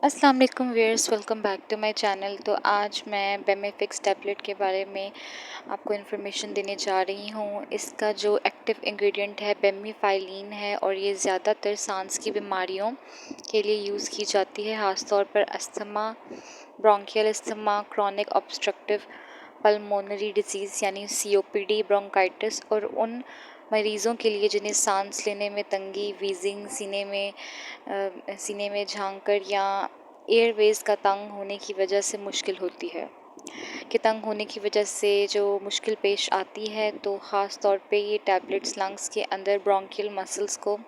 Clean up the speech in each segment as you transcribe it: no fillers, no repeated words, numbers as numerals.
अस्सलाम वालेकुम viewers, welcome back to my channel. तो आज मैं बेमिफिक्स टैबलेट के बारे में आपको इन्फॉर्मेशन देने जा रही हूँ। इसका जो एक्टिव इंग्रेडिएंट है बेमिफाइलिन है और ये ज़्यादातर सांस की बीमारियों के लिए यूज़ की जाती है, ख़ासतौर पर asthma, bronchial asthma, chronic obstructive pulmonary disease यानी COPD, ब्रोंकाइटिस और उन मरीज़ों के लिए जिन्हें सांस लेने में तंगी, वीजिंग, सीने में झांकर या एयरवेज का तंग होने की वजह से मुश्किल होती है कि तंग होने की वजह से जो मुश्किल पेश आती है। तो ख़ास तौर पे ये टैबलेट्स लंग्स के अंदर ब्रोंकियल मसल्स को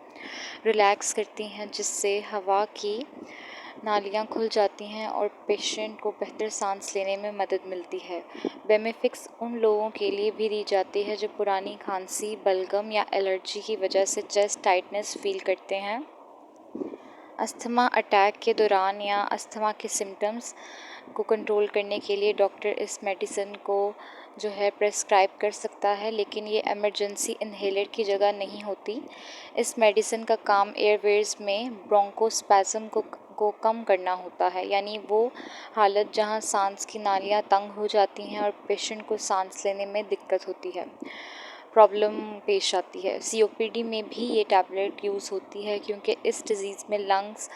रिलैक्स करती हैं, जिससे हवा की नालियाँ खुल जाती हैं और पेशेंट को बेहतर सांस लेने में मदद मिलती है। बेमिफिक्स उन लोगों के लिए भी दी जाती है जो पुरानी खांसी, बलगम या एलर्जी की वजह से चेस्ट टाइटनेस फील करते हैं। अस्थमा अटैक के दौरान या अस्थमा के सिम्टम्स को कंट्रोल करने के लिए डॉक्टर इस मेडिसिन को जो है प्रेस्क्राइब कर सकता है, लेकिन ये इमरजेंसी इन्हेलर की जगह नहीं होती। इस मेडिसिन का काम एयरवेज में ब्रोंकोस्पैज़म को कम करना होता है, यानी वो हालत जहाँ सांस की नालियाँ तंग हो जाती हैं और पेशेंट को सांस लेने में दिक्कत होती है, प्रॉब्लम पेश आती है। COPD में भी ये टैबलेट यूज़ होती है, क्योंकि इस डिज़ीज़ में लंग्स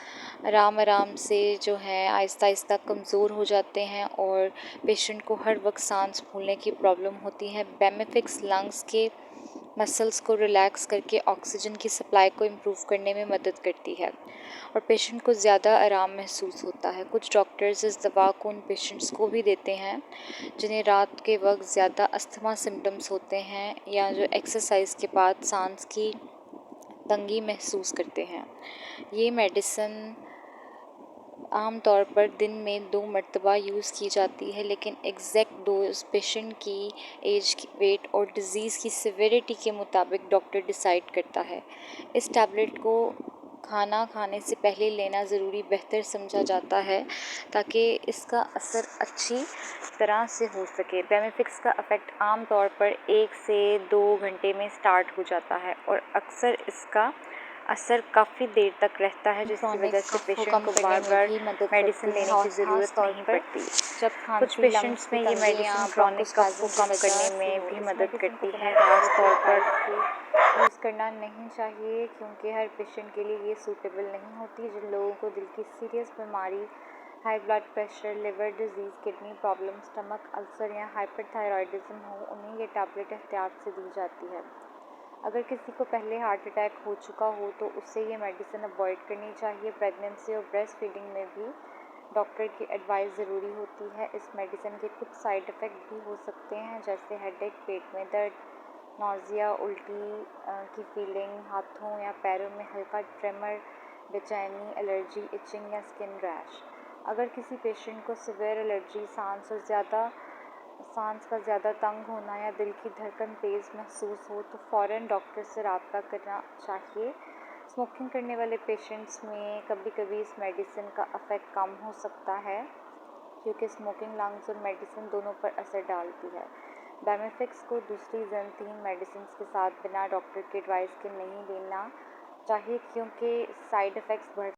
आराम से जो है आहिस्ता आहिस्ता कमज़ोर हो जाते हैं और पेशेंट को हर वक्त सांस फूलने की प्रॉब्लम होती है। बेमिफिक्स लंग्स के मसल्स को रिलैक्स करके ऑक्सीजन की सप्लाई को इम्प्रूव करने में मदद करती है और पेशेंट को ज़्यादा आराम महसूस होता है। कुछ डॉक्टर्स इस दवा को उन पेशेंट्स को भी देते हैं जिन्हें रात के वक्त ज़्यादा अस्थमा सिम्टम्स होते हैं या जो एक्सरसाइज के बाद सांस की तंगी महसूस करते हैं। ये मेडिसिन आम तौर पर दिन में 2 मरतबा यूज़ की जाती है, लेकिन एग्जैक्ट डोज पेशेंट की एज, वेट और डिज़ीज़ की सिविरिटी के मुताबिक डॉक्टर डिसाइड करता है। इस टैबलेट को खाना खाने से पहले लेना ज़रूरी बेहतर समझा जाता है, ताकि इसका असर अच्छी तरह से हो सके। बेमिफिक्स का इफ़ेक्ट आम तौर पर 1 से 2 घंटे में स्टार्ट हो जाता है और अक्सर इसका असर काफ़ी देर तक रहता है, जिसकी वजह से पेशेंट को बार-बार मेडिसिन लेने की ज़रूरत नहीं पड़ती। कुछ पेशेंट्स में ये मेडिसिन क्रॉनिक कफ को कम करने में भी मदद करती है। खास तौर पर यूज़ करना नहीं चाहिए, क्योंकि हर पेशेंट के लिए ये सूटेबल नहीं होती। जिन लोगों को दिल की सीरियस बीमारी, high blood pressure, liver disease, kidney problem, stomach ulcer या हाइपरथायरॉयडिज्म हो, उन्हें ये टैबलेट एहतियात से दी जाती है। अगर किसी को पहले हार्ट अटैक हो चुका हो तो उससे ये मेडिसिन अवॉइड करनी चाहिए। प्रेगनेंसी और ब्रेस्ट फीडिंग में भी डॉक्टर की एडवाइस ज़रूरी होती है। इस मेडिसिन के कुछ साइड इफ़ेक्ट भी हो सकते हैं, जैसे हेडेक, पेट में दर्द, नौजिया, उल्टी की फीलिंग, हाथों या पैरों में हल्का ट्रेमर, बेचैनी, एलर्जी, इचिंग या स्किन रैश। अगर किसी पेशेंट को सिवियर एलर्जी, सांस का ज़्यादा तंग होना या दिल की धड़कन तेज़ महसूस हो तो फ़ौरन डॉक्टर से रब्ता करना चाहिए। स्मोकिंग करने वाले पेशेंट्स में कभी कभी इस मेडिसिन का इफ़ेक्ट कम हो सकता है, क्योंकि स्मोकिंग लंग्स और मेडिसिन दोनों पर असर डालती है। बेमिफिक्स को दूसरी जन 3 मेडिसिन के साथ बिना डॉक्टर के एडवाइस के नहीं लेना चाहिए, क्योंकि साइड इफ़ेक्ट्स बढ़